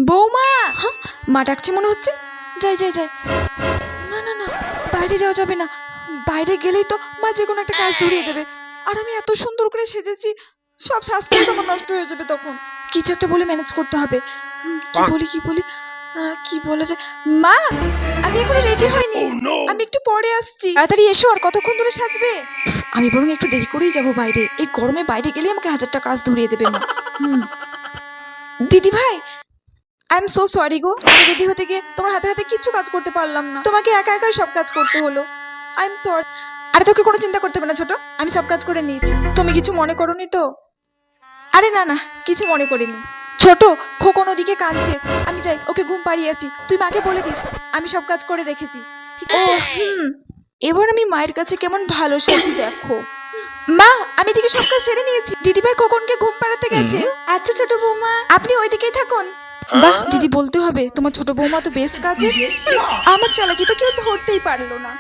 বৌমা, হ্যাঁ মা ডাকছে মনে হচ্ছে। যাই যাই যাই। না না না, বাইরে যাওয়া যাবে না। বাইরে গেলেই তো মা যে কোনো একটা কাজ ধরিয়ে দেবে। আর আমি এত সুন্দর করে সেজেছি, সব সাজটাই তো আমার নষ্ট হয়ে যাবে তখন। কিছু একটা বলে ম্যানেজ করতে হবে। কি বলি কি বলা যায়। মা, আমি এখনো রেডি হয়নি। আমি একটু পরে আসছি। তাড়াতাড়ি এসো, আর কতক্ষণ ধরে সাজবে? আমি বরং একটু দেরি করেই যাব বাইরে। এই গরমে বাইরে গেলে আমাকে হাজারটা কাজ ধরিয়ে দেবে মা। দিদি ভাই, আই এম সো সরি গো। আমি রেডি হতে গিয়ে তোমার হাতে হাতে কিছু কাজ করতে পারলাম না। তোমাকে একা একাই সব কাজ করতে হলো। I am sorry. আরে তোকে কোনো চিন্তা করতে হবে না ছোট, আমি সব কাজ করে নিয়েছি। তুমি কিছু মনে করোনি তো? আরে না না, কিছু মনে করিনি। ছোট, খোকন ওদিকে কাঁদছে, আমি যাই ওকে ঘুম পাড়িয়ে আছি। তুই মাকে বলে দিস আমি সব কাজ করে রেখেছি, ঠিক আছে? এবার আমি মায়ের কাছে কেমন ভালো সেজেছি দেখো। মা, আমি এদিকে সব কাজ সেরে নিয়েছি। দিদিভাই খোকনকে ঘুম পাড়াতে গেছে। আচ্ছা ছোট বৌমা, আপনি ওইদিকেই থাকুন। বাহ দিদি, বলতে হবে তোমার ছোট বৌমা তো বেশ কাজের। আমার চালাকি তো কেউ ধরতেই পারলো না।